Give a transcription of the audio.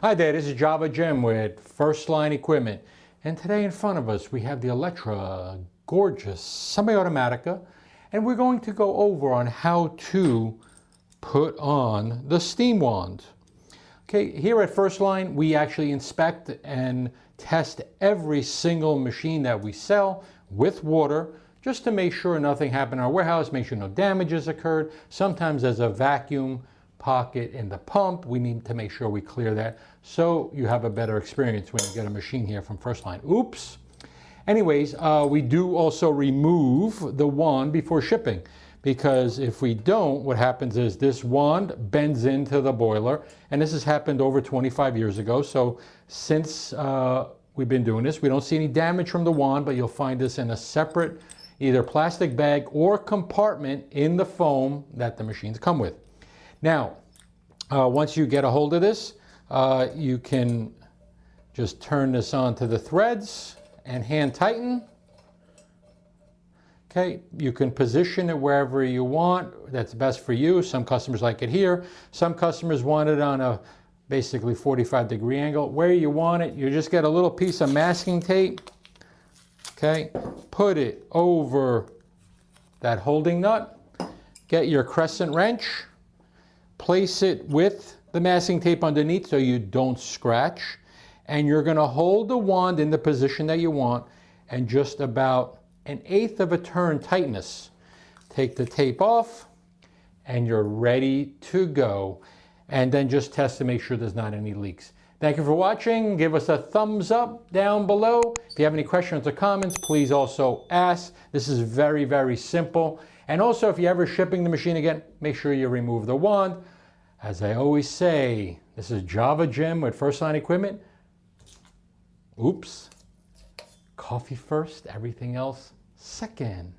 Hi there, this is Java Jim with First Line Equipment. And today in front of us we have the Elektra gorgeous Semiautomatica, and we're going to go over on how to put on the steam wand. Okay, here at First Line we actually inspect and test every single machine that we sell with water, just to make sure nothing happened in our warehouse, make sure no damages occurred. Sometimes there's a vacuum pocket in the pump. We need to make sure we clear that so you have a better experience when you get a machine here from First Line. Oops. Anyways, we do also remove the wand before shipping, because if we don't, what happens is this wand bends into the boiler, and this has happened over 25 years ago. So since we've been doing this, we don't see any damage from the wand, but you'll find this in a separate either plastic bag or compartment in the foam that the machines come with. Now, once you get a hold of this, you can just turn this onto the threads and hand tighten. Okay, you can position it wherever you want. That's best for you. Some customers like it here. Some customers want it on a basically 45-degree angle. Where you want it, you just get a little piece of masking tape. Okay, put it over that holding nut. Get your crescent wrench. Place it with the masking tape underneath so you don't scratch. And you're going to hold the wand in the position that you want and just about 1/8 of a turn tightness. Take the tape off and you're ready to go. And then just test to make sure there's not any leaks. Thank you for watching. Give us a thumbs up down below. If you have any questions or comments, please also ask. This is very, very simple. And also, if you're ever shipping the machine again, make sure you remove the wand. As I always say, this is Java Jim with First Line Equipment. Oops. Coffee first, everything else second.